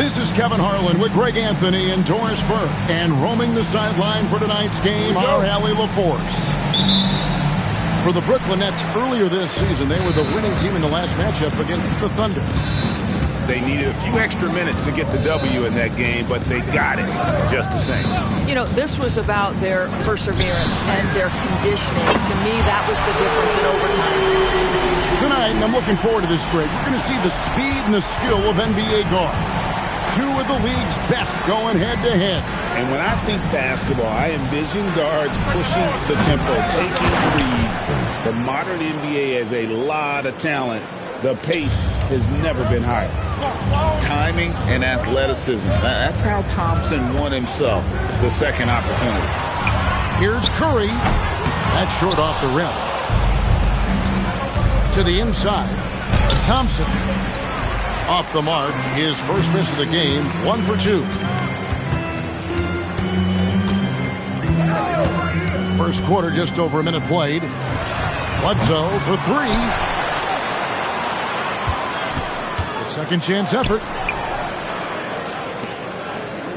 This is Kevin Harlan with Greg Anthony and Doris Burke. And roaming the sideline for tonight's game are Allie LaForce. For the Brooklyn Nets earlier this season, they were the winning team in the last matchup against the Thunder. They needed a few extra minutes to get the W in that game, but they got it just the same. You know, this was about their perseverance and their conditioning. To me, that was the difference in overtime. Tonight, and I'm looking forward to this, Greg, we're going to see the speed and the skill of NBA guards. Two of the league's best going head-to-head. And when I think basketball, I envision guards pushing the tempo, taking threes. The modern NBA has a lot of talent. The pace has never been higher. Timing and athleticism. That's how Thompson won himself the second opportunity. Here's Curry. That's short off the rim. To the inside. Thompson. Off the mark. His first miss of the game. 1 for 2. First quarter, just over a minute played. Bledsoe for 3. The second chance effort.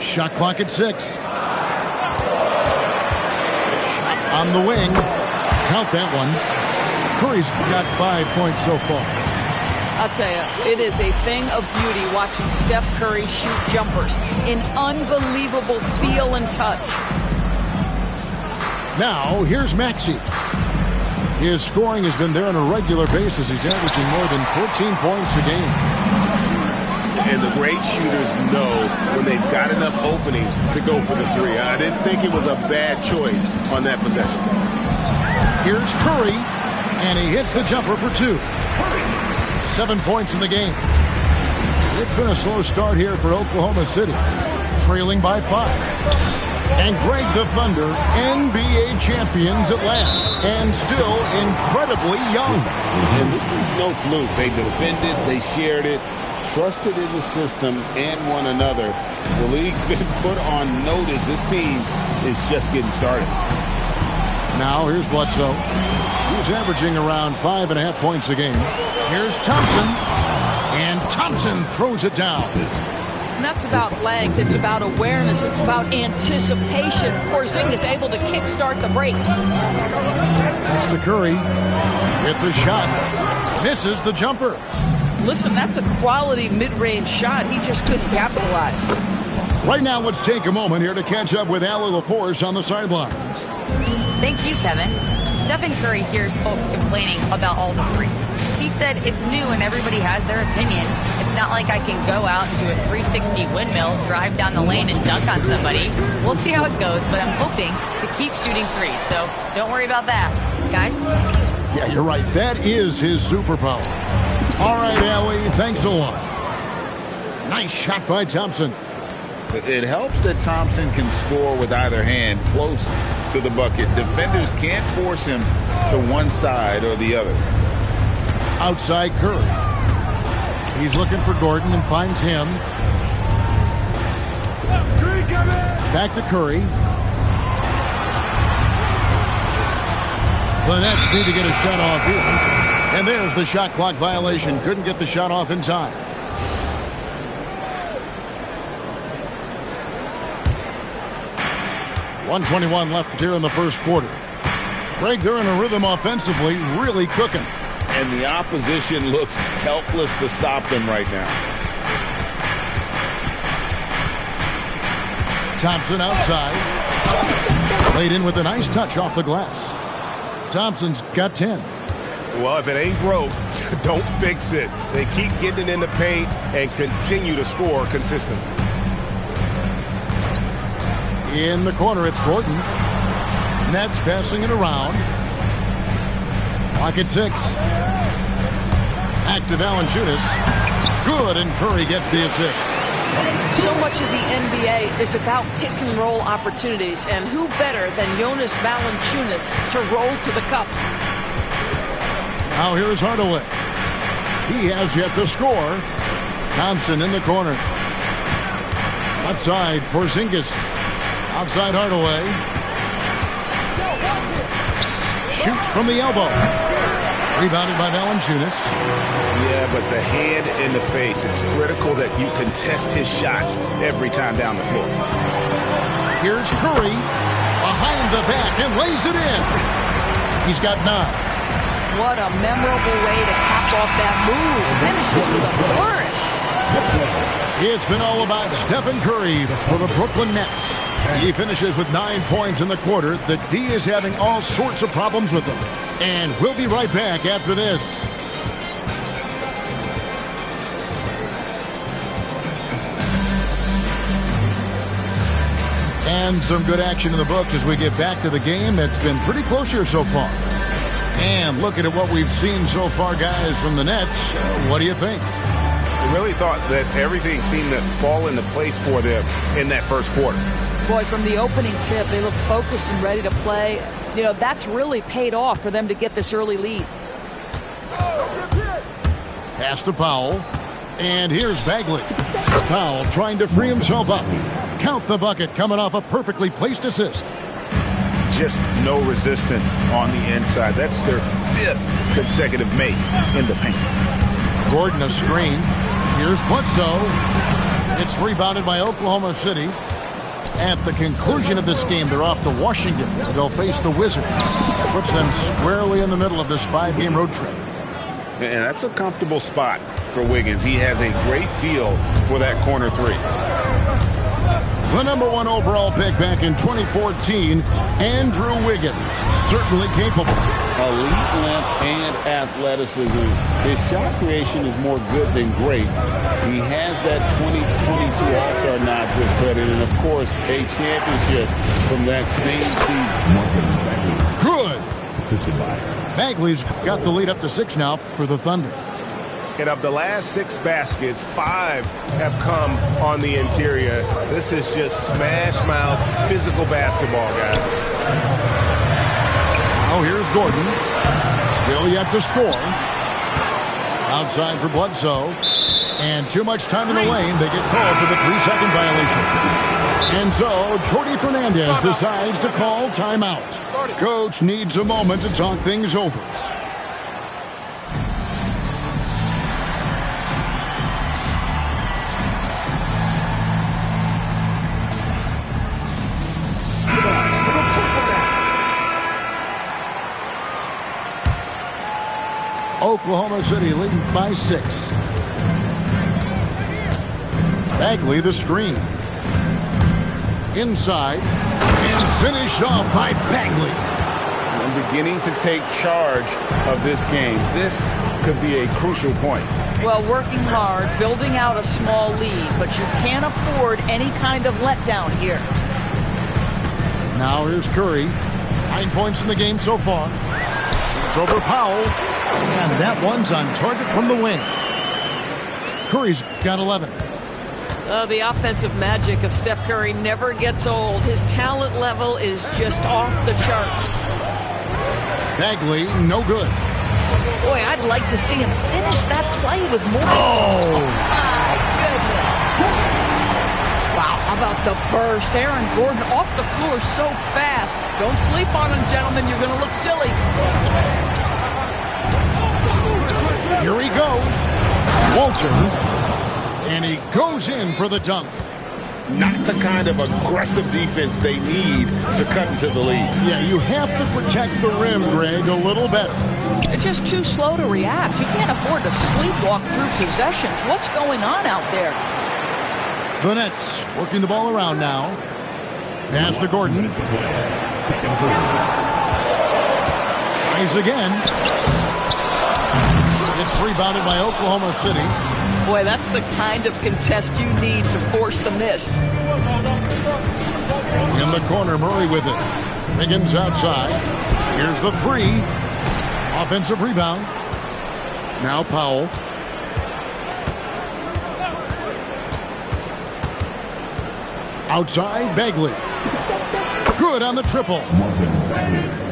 Shot clock at 6. Shot on the wing. Count that one. Curry's got 5 points so far. I'll tell you, it is a thing of beauty watching Steph Curry shoot jumpers. An unbelievable feel and touch. Now, here's Maxey. His scoring has been there on a regular basis. He's averaging more than 14 points a game. And the great shooters know when they've got enough opening to go for the three. I didn't think it was a bad choice on that possession. Here's Curry, and he hits the jumper for 2. 7 points in the game. It's been a slow start here for Oklahoma City, trailing by 5. And Greg, the Thunder, NBA champions at last, and still incredibly young. And this is no fluke. They defended, they shared it, trusted in the system and one another. The league's been put on notice. This team is just getting started. Now here's Bledsoe. He's averaging around 5.5 points a game. Here's Thompson. And Thompson throws it down. And that's about length. It's about awareness. It's about anticipation. Porzingis able to kickstart the break. That's to Curry. Hit the shot. Misses the jumper. Listen, that's a quality mid-range shot. He just couldn't capitalize. Right now, let's take a moment here to catch up with Allie LaForce on the sidelines. Thank you, Kevin. Stephen Curry hears folks complaining about all the threes. He said it's new and everybody has their opinion. It's not like I can go out and do a 360 windmill, drive down the lane, and dunk on somebody. We'll see how it goes, but I'm hoping to keep shooting threes, so don't worry about that. Guys? Yeah, you're right. That is his superpower. All right, Allie, thanks a lot. Nice shot by Thompson. It helps that Thompson can score with either hand close to the bucket. Defenders can't force him to one side or the other. Outside Curry. He's looking for Gordon and finds him. Back to Curry. The Nets need to get a shot off here. And there's the shot clock violation. Couldn't get the shot off in time. .121 left here in the first quarter. Greg, they're in a rhythm offensively, really cooking. And the opposition looks helpless to stop them right now. Thompson outside. Laid in with a nice touch off the glass. Thompson's got 10. Well, if it ain't broke, don't fix it. They keep getting it in the paint and continue to score consistently. In the corner, it's Gordon. Nets passing it around. Clock at 6. Active Valanciunas. Good, and Curry gets the assist. So much of the NBA is about pick-and-roll opportunities, and who better than Jonas Valanciunas to roll to the cup? Now here's Hardaway. He has yet to score. Thompson in the corner. Left side, Porzingis. Outside Hardaway. Shoots from the elbow. Rebounded by Valanciunas. Yeah, but the hand in the face. It's critical that you contest his shots every time down the floor. Here's Curry behind the back and lays it in. He's got 9. What a memorable way to cap off that move. Finishes with a flourish. It's been all about Stephen Curry for the Brooklyn Nets. He finishes with 9 points in the quarter. The D is having all sorts of problems with him. And we'll be right back after this. And some good action in the books as we get back to the game. It's been pretty close here so far. And looking at what we've seen so far, guys, from the Nets, what do you think? I really thought that everything seemed to fall into place for them in that first quarter. Boy, from the opening tip, they look focused and ready to play. You know, that's really paid off for them to get this early lead. Pass to Powell. And here's Bagley. Powell trying to free himself up. Count the bucket coming off a perfectly placed assist. Just no resistance on the inside. That's their 5th consecutive make in the paint. Gordon a screen. Here's Bledsoe. It's rebounded by Oklahoma City. At the conclusion of this game, they're off to Washington. They'll face the Wizards. Puts them squarely in the middle of this 5-game road trip. And that's a comfortable spot for Wiggins. He has a great feel for that corner 3. The number 1 overall pick back in 2014, Andrew Wiggins. Certainly capable. Elite length and athleticism. His shot creation is more good than great. He has that 2022 All-Star nod to his credit, and of course, a championship from that same season. Good. Bagley's got the lead up to 6 now for the Thunder. And of the last 6 baskets, 5 have come on the interior. This is just smash mouth physical basketball, guys. Now here's Gordon. Still yet to score. Outside for Bledsoe. And too much time in the lane. They get called for the 3-second violation. And so Jordi Fernandez decides to call timeout. Coach needs a moment to talk things over. Oklahoma City leading by 6. Bagley the screen. Inside. And finished off by Bagley. And beginning to take charge of this game. This could be a crucial point. Well, working hard, building out a small lead, but you can't afford any kind of letdown here. Now here's Curry. 9 points in the game so far. Shoots over Powell. And that one's on target from the wing. Curry's got 11. The offensive magic of Steph Curry never gets old. His talent level is just off the charts. Bagley, no good. Boy, I'd like to see him finish that play with more. Oh! My goodness. Wow, how about the burst? Aaron Gordon off the floor so fast. Don't sleep on him, gentlemen. You're going to look silly. Here he goes. Walter. And he goes in for the dunk. Not the kind of aggressive defense they need to cut into the lead. Yeah, you have to protect the rim, Greg, a little better. They're just too slow to react. You can't afford to sleepwalk through possessions. What's going on out there? The Nets working the ball around now. Pass to Gordon. Tries again. It's rebounded by Oklahoma City. Boy, that's the kind of contest you need to force the miss. In the corner, Murray with it. Wiggins outside. Here's the 3. Offensive rebound. Now Powell. Outside, Bagley. Good on the triple.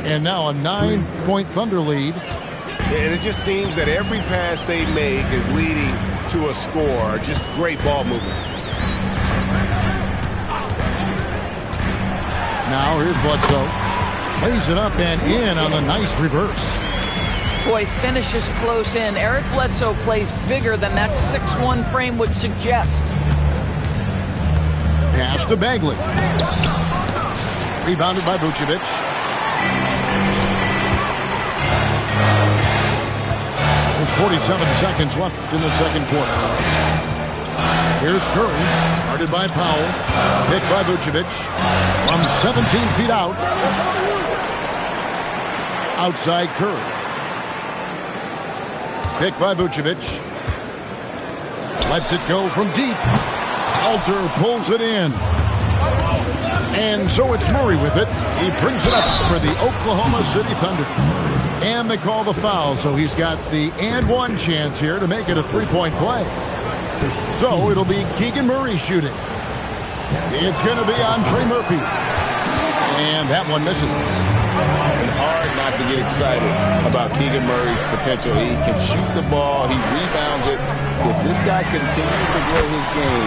And now a 9-point Thunder lead. And it just seems that every pass they make is leading to a score. Just great ball movement. Now here's Bledsoe. Plays it up and in on the nice reverse. Boy, finishes close in. Eric Bledsoe plays bigger than that 6'1" frame would suggest. Pass to Bagley. Rebounded by Vucevic. There's 47 seconds left in the second quarter. Here's Curry, guarded by Powell. Picked by Vucevic. From 17 feet out. Outside Curry. Picked by Vucevic. Lets it go from deep. Alter pulls it in. And so it's Murray with it. He brings it up for the Oklahoma City Thunder. And they call the foul, so he's got the and one chance here to make it a three-point play. So it'll be Keegan Murray shooting. It's going to be on Trey Murphy. And that one misses. And hard not to get excited about Keegan Murray's potential. He can shoot the ball. He rebounds it. If this guy continues to grow his game,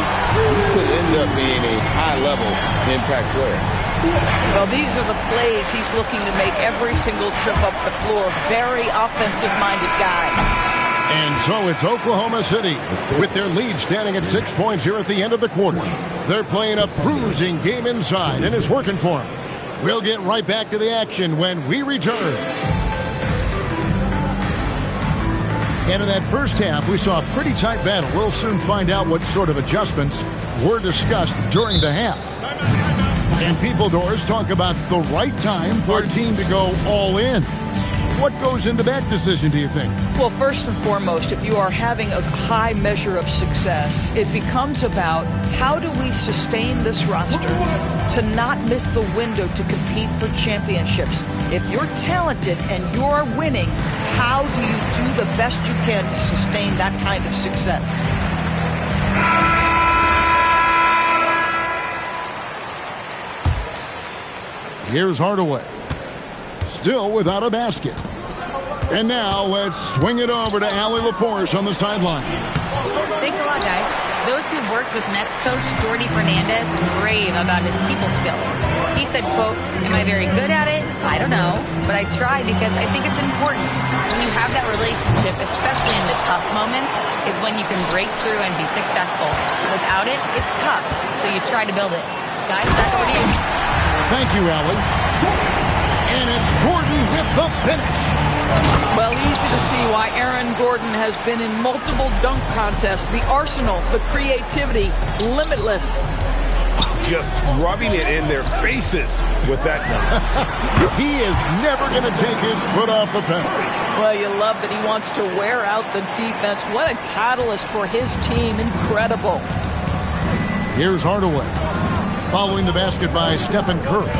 he could end up being a high-level impact player. Well, these are the plays he's looking to make every single trip up the floor. Very offensive-minded guy. And so it's Oklahoma City with their lead standing at 6 points here at the end of the quarter. They're playing a bruising game inside, and it's working for them. We'll get right back to the action when we return. And in that first half, we saw a pretty tight battle. We'll soon find out what sort of adjustments were discussed during the half. And People Doors talk about the right time for a team to go all in. What goes into that decision, do you think? Well, first and foremost, if you are having a high measure of success, it becomes about how do we sustain this roster to not miss the window to compete for championships. If you're talented and you're winning, how do you do the best you can to sustain that kind of success? Here's Hardaway. Still without a basket. And now let's swing it over to Allie LaForce on the sideline. Thanks a lot, guys. Those who worked with Nets coach Jordi Fernandez rave about his people skills. He said, quote, "Am I very good at it? I don't know, but I try because I think it's important. When you have that relationship, especially in the tough moments, is when you can break through and be successful. Without it, it's tough, so you try to build it." Guys, back over to you. Thank you, Allie. And it's Gordon with the finish. Well, easy to see why Aaron Gordon has been in multiple dunk contests. The arsenal, the creativity, limitless. Just rubbing it in their faces with that dunk. He is never going to take his foot off the pedal. Well, you love that he wants to wear out the defense. What a catalyst for his team. Incredible. Here's Hardaway. Following the basket by Stephen Curry.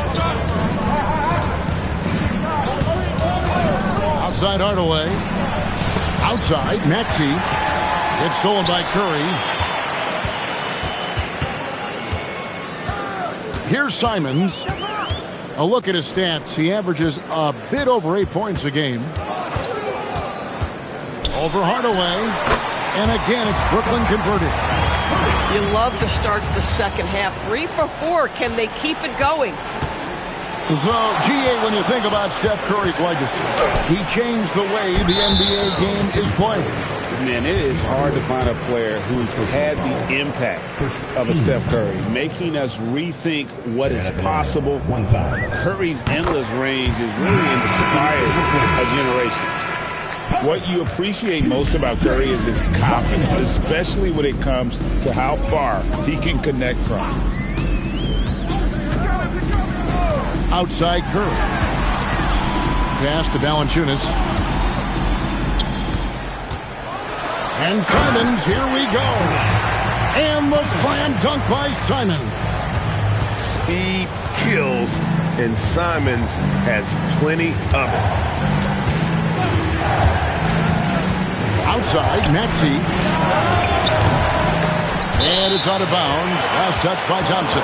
Outside Hardaway. Outside, Maxey. It's stolen by Curry. Here's Simons. A look at his stats. He averages a bit over 8 points a game. Over Hardaway. And again, it's Brooklyn converted. You love the start to the second half. 3 for 4. Can they keep it going? So, GA, when you think about Steph Curry's legacy, he changed the way the NBA game is played. Man, it is hard to find a player who's had the impact of a Steph Curry, making us rethink what is possible. Curry's endless range has really inspired a generation. What you appreciate most about Curry is his confidence, especially when it comes to how far he can connect from. Outside Curry. Pass to Valanciunas. And Simons, here we go. And the slam dunk by Simons. Speed kills, and Simons has plenty of it. Outside, Maxey. And it's out of bounds. Last touch by Thompson.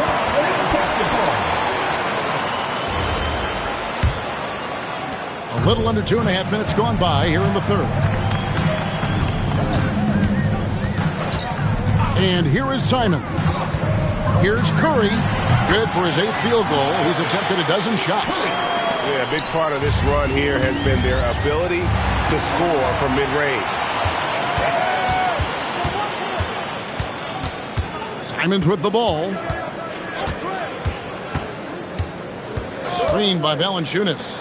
A little under 2.5 minutes gone by here in the third. And here is Simons. Here's Curry. Good for his 8th field goal. He's attempted a dozen shots. Yeah, a big part of this run here has been their ability to score from mid-range. Simons with the ball. Screened by Valanciunas.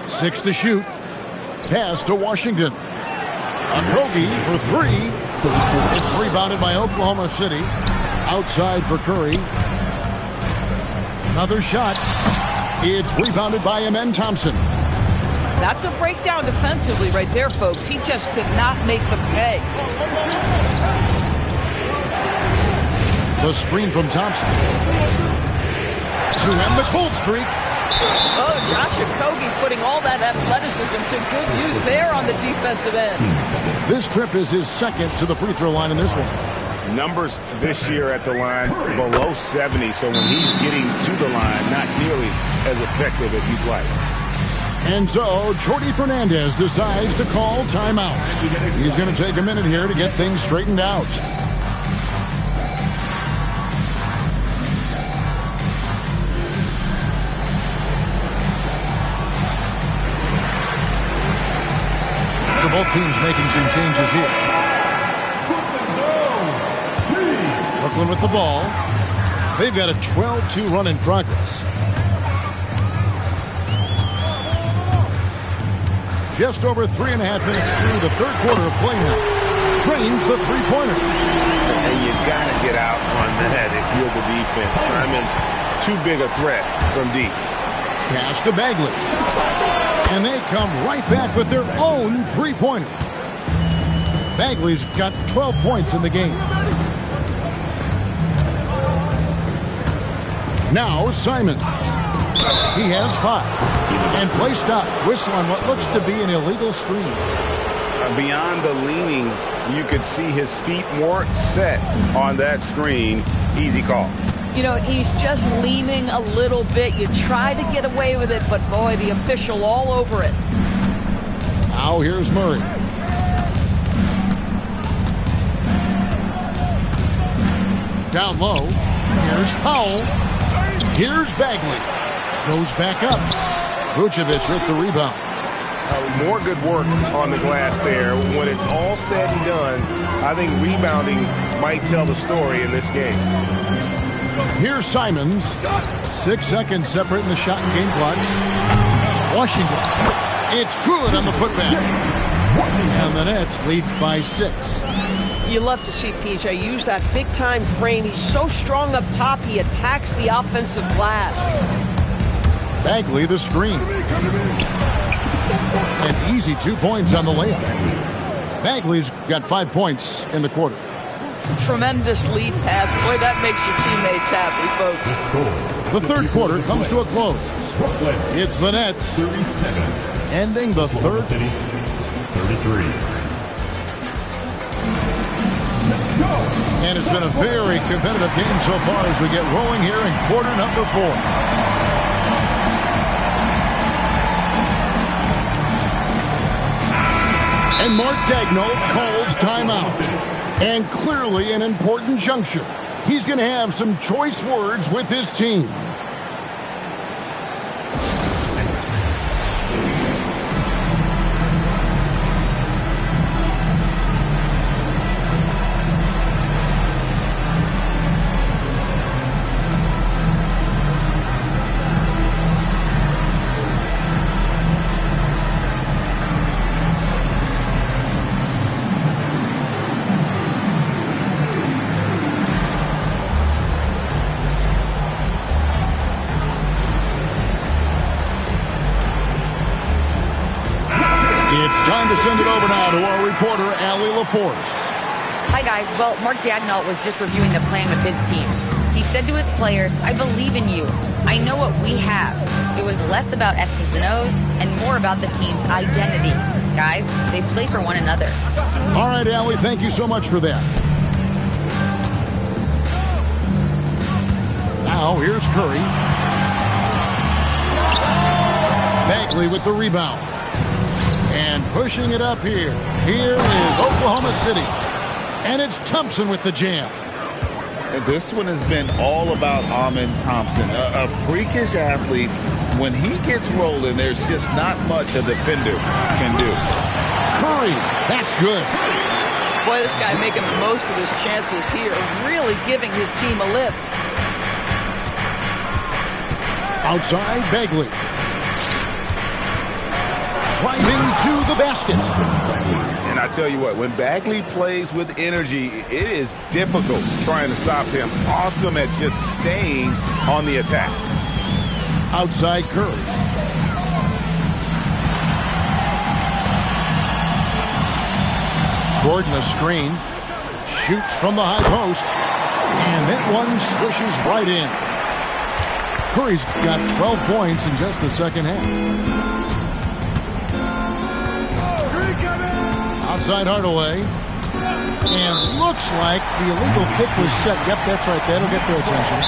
6 to shoot. Pass to Washington. Okogie for 3. It's rebounded by Oklahoma City. Outside for Curry. Another shot. It's rebounded by Amen Thompson. That's a breakdown defensively right there, folks. He just could not make the pay. The screen from Thompson. To end the cold streak. Oh, Josh Okogie putting all that athleticism to good use there on the defensive end. This trip is his second to the free throw line in this one. Numbers this year at the line below 70, so when he's getting to the line, not nearly as effective as he'd like. And so, Jordi Fernandez decides to call timeout. He's going to take a minute here to get things straightened out. So both teams making some changes here. Brooklyn with the ball. They've got a 12-2 run in progress. Just over 3.5 minutes through the third quarter of play now. Drains the three-pointer. And you got to get out on that if you're the defense. Simon's too big a threat from deep. Pass to Bagley. And they come right back with their own three-pointer. Bagley's got 12 points in the game. Now Simons. He has 5. And play stops. Whistle on what looks to be an illegal screen. Beyond the leaning, you could see his feet weren't set on that screen. Easy call. You know, he's just leaning a little bit. You try to get away with it, but boy, the official all over it. Now here's Murray. Down low. Here's Powell. Here's Bagley. Goes back up. Vucevic with the rebound. More good work on the glass there. When it's all said and done, I think rebounding might tell the story in this game. Here's Simons. 6 seconds separating the shot and game clocks. Washington. It's good on the putback. And the Nets lead by 6. You love to see PJ use that big-time frame. He's so strong up top, he attacks the offensive glass. Bagley the screen. An easy 2 points on the layup. Bagley's got 5 points in the quarter. Tremendous lead pass. Boy, that makes your teammates happy, folks. The third quarter comes to a close. It's the Nets ending the third. 33. And it's been a very competitive game so far as we get rolling here in quarter number 4. And Mark Daigneault calls timeout. And clearly an important juncture. He's going to have some choice words with his team. Time to send it over now to our reporter, Allie LaForce. Hi, guys. Well, Mark Daigneault was just reviewing the plan with his team. He said to his players, I believe in you. I know what we have. It was less about X's and O's and more about the team's identity. Guys, they play for one another. All right, Allie, thank you so much for that. Now, here's Curry. Bagley with the rebound. And pushing it up here. Here is Oklahoma City. And it's Thompson with the jam. This one has been all about Amen Thompson, a freakish athlete. When he gets rolling, there's just not much a defender can do. Curry, that's good. Boy, this guy making the most of his chances here, really giving his team a lift. Outside, Bagley. Driving to the basket. And I tell you what, when Bagley plays with energy, it is difficult trying to stop him. Awesome at just staying on the attack. Outside, Curry. Gordon a screen. Shoots from the high post. And that one swishes right in. Curry's got 12 points in just the second half. Outside Hardaway. And looks like the illegal pick was set. Yep, that's right. That'll get their attention.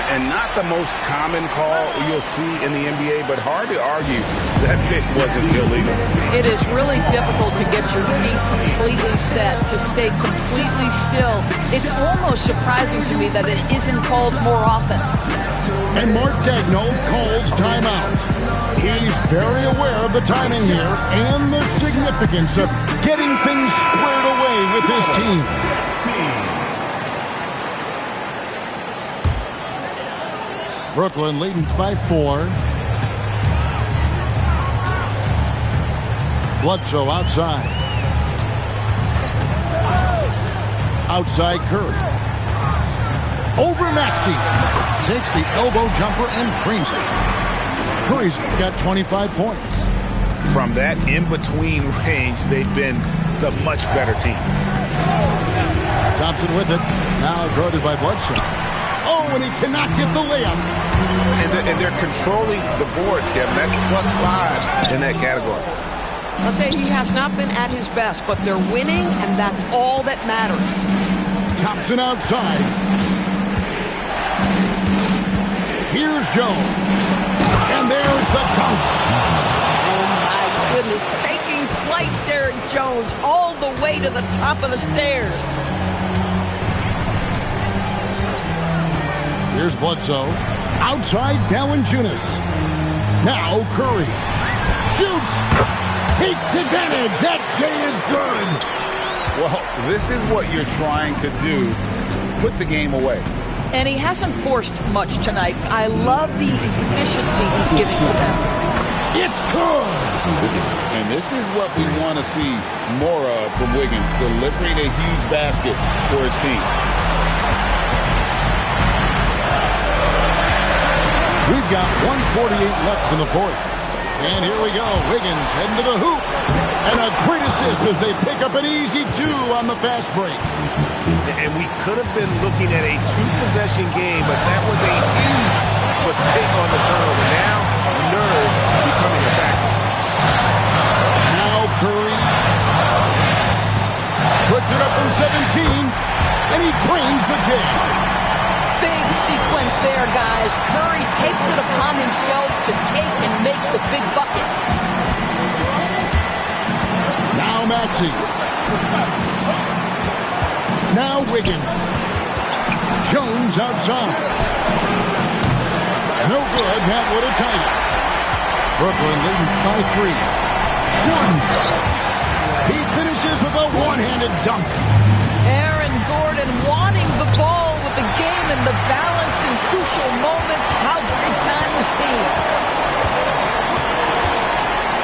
And not the most common call you'll see in the NBA, but hard to argue that pick wasn't illegal. It is really difficult to get your feet completely set, to stay completely still. It's almost surprising to me that it isn't called more often. And Mark Daigneault calls timeout. He's very aware of the timing here and the significance of getting things squared away with his team. Brooklyn leading by 4. Bledsoe outside. Outside Curry. Over Maxey. Takes the elbow jumper and drains it. Curry's got 25 points. From that in-between range, they've been the much better team. Thompson with it. Now guarded by Bledsoe. Oh, and he cannot get the layup. And they're controlling the boards, Kevin. That's +5 in that category. I'll tell you, he has not been at his best, but they're winning, and that's all that matters. Thompson outside. Here's Jones. And there's the dunk. Oh, my goodness. Taking flight, Derek Jones, all the way to the top of the stairs. Here's Bledsoe. Outside, Valanciunas. Now Curry. Shoots. Takes advantage. That J is good. Well, this is what you're trying to do. Put the game away. And he hasn't forced much tonight. I love the efficiency he's giving to them. It's good. And this is what we want to see more of from Wiggins, delivering a huge basket for his team. We've got 1:48 left in the fourth. And here we go. Wiggins heading to the hoop. And a great assist as they pick up an easy 2 on the fast break. And we could have been looking at a 2-possession game, but that was a huge mistake on the turnover. Now, nerves becoming a factor. Now Curry puts it up from 17, and he drains the game. Big sequence there, guys. Curry takes it upon himself to take and make the big bucket. Now Maxey. Now Wiggins. Jones outside. No good. That would have tied it. Brooklyn leading by 3. Gordon. He finishes with a one-handed dunk. Aaron Gordon wanting the ball with the game and the balance in crucial moments. How big time was he?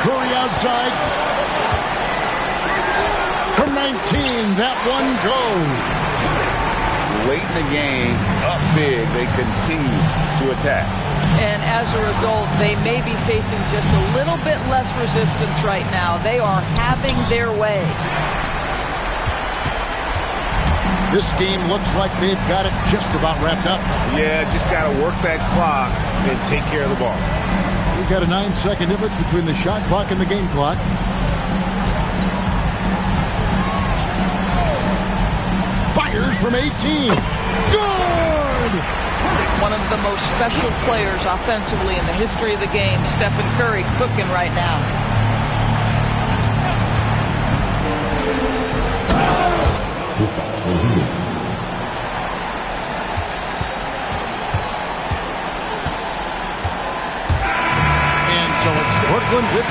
Curry outside. From 19, that one goes. Late in the game, up big, they continue to attack. And as a result, they may be facing just a little bit less resistance right now. They are having their way. This game looks like they've got it just about wrapped up. Yeah, just got to work that clock and take care of the ball. We've got a 9-second difference between the shot clock and the game clock. Fires from 18. Good! One of the most special players offensively in the history of the game, Stephen Curry, cooking right now.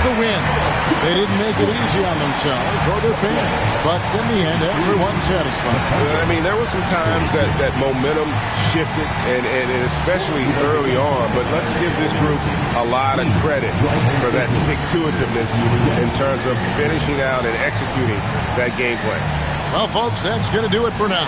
the win. They didn't make it easy on themselves or their fans, but in the end, everyone's satisfied. I mean, there were some times that momentum shifted, and especially early on, but let's give this group a lot of credit for that stick-to-itiveness in terms of finishing out and executing that game plan. Well, folks, that's going to do it for now.